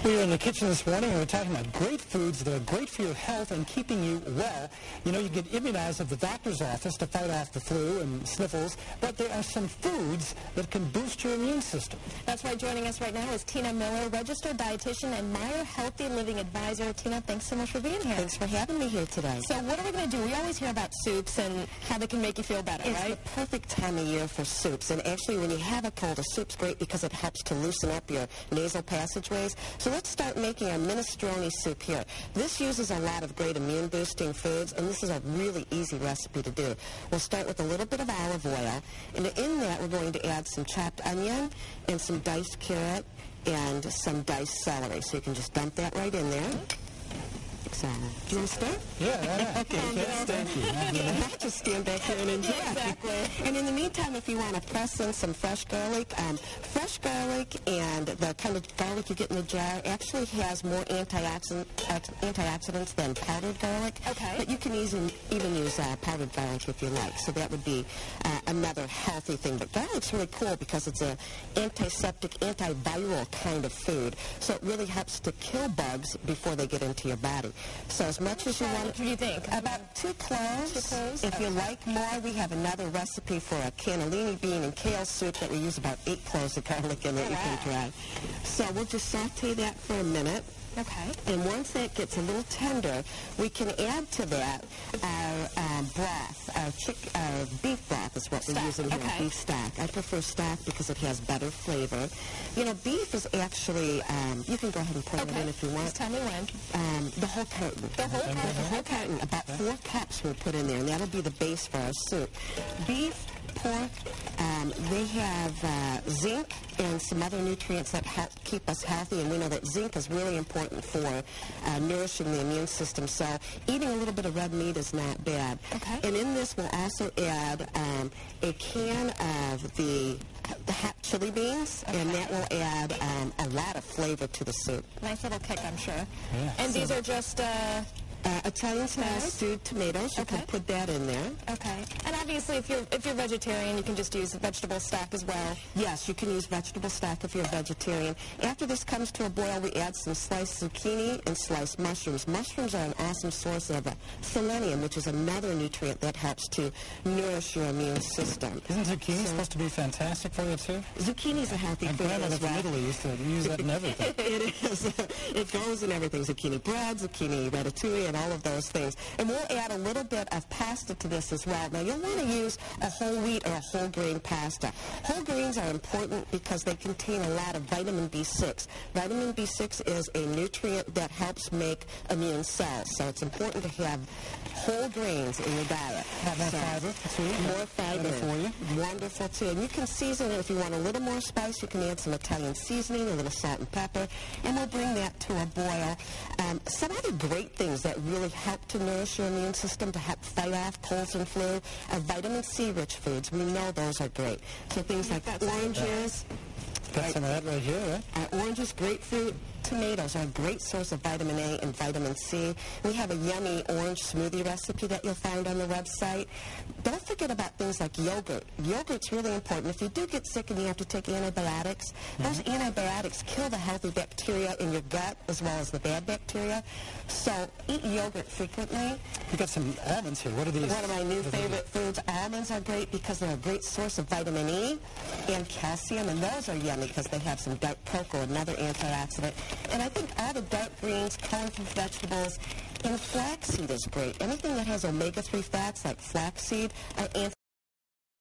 We were in the kitchen this morning and we're talking about great foods that are great for your health and keeping you well. You know, you get immunized at the doctor's office to fight off the flu and sniffles, but there are some foods that can boost your immune system. That's right. Joining us right now is Tina Miller, registered dietitian and Meyer Healthy Living Advisor. Tina, thanks so much for being here. Thanks for having me here today. So what are we going to do? We always hear about soups and how they can make you feel better, It's right? the perfect time of year for soups. And actually, when you have a cold, a soup's great because it helps to loosen up your nasal passageways. So let's start making our minestrone soup here. This uses a lot of great immune-boosting foods, and this is a really easy recipe to do. We'll start with a little bit of olive oil, and in that we're going to add some chopped onion and some diced carrot and some diced celery. So you can just dump that right in there. So, do you want to start? Yeah. Okay, Thank you. I'll just stand back here and enjoy. Exactly. And in the meantime, if you want to press in some fresh garlic and the kind of garlic you get in the jar actually has more antioxidants than powdered garlic. Okay. But you can even use powdered garlic if you like. So that would be another healthy thing. But garlic's really cool because it's an antiseptic, antiviral kind of food. So it really helps to kill bugs before they get into your body. So as much as you want, What do you think? about 2 cloves. 2 cloves? If you like more, we have another recipe for a cannellini bean and kale soup that we use about 8 cloves of garlic in it. You can try. So we'll just saute that for a minute. Okay. And once that gets a little tender, we can add to that our broth, our beef broth is what we're using here, okay. beef stock. I prefer stock because it has better flavor. You know, beef is actually, you can go ahead and pour it in if you want. Just tell me when. The whole carton. The whole carton? The whole carton. About 4 cups we'll put in there, and that'll be the base for our soup. Beef, pork, they have zinc and some other nutrients that help keep us healthy, and we know that zinc is really important for nourishing the immune system. So eating a little bit of red meat is not bad. Okay. And in this, we'll also add a can of the hot chili beans, and that will add a lot of flavor to the soup. Nice little kick, I'm sure. Yeah. And these are just... Italian-style stewed tomatoes. You can put that in there. Okay. And obviously, if you're vegetarian, you can just use vegetable stock as well. Yes, you can use vegetable stock if you're a vegetarian. After this comes to a boil, we add some sliced zucchini and sliced mushrooms. Mushrooms are an awesome source of selenium, which is another nutrient that helps to nourish your immune system. Isn't zucchini supposed to be fantastic for you, too? Zucchini's a healthy food grandmother as well. from Italy used to use that in everything. It is. It goes in everything. Zucchini bread, zucchini ratatouille, and all of those things. And we'll add a little bit of pasta to this as well. Now, you'll want to use a whole wheat or a whole grain pasta. Whole grains are important because they contain a lot of vitamin B6. Vitamin B6 is a nutrient that helps make immune cells. So it's important to have whole grains in your diet. Have more fiber, too. More fiber. Better for you. Wonderful, too. And you can season it. If you want a little more spice, you can add some Italian seasoning, a little salt and pepper, and we'll bring that to a boil. Some other great things that really help to nourish your immune system, to help fight off colds and flu, are vitamin C-rich foods. We know those are great. So things like oranges. Got some of that right here, right? Oranges, grapefruit, tomatoes are a great source of vitamin A and vitamin C. We have a yummy orange smoothie recipe that you'll find on the website. Don't forget about things like yogurt. Yogurt's really important. If you do get sick and you have to take antibiotics, those antibiotics kill the healthy bacteria in your gut as well as the bad bacteria. So eat yogurt frequently. You got some almonds here. What are these? One of my new favorite foods. Almonds are great because they're a great source of vitamin E and calcium, and those are yummy because they have some dark cocoa, another antioxidant. And I think all the dark greens, colorful vegetables, and flaxseed is great. Anything that has omega-3 fats like flaxseed are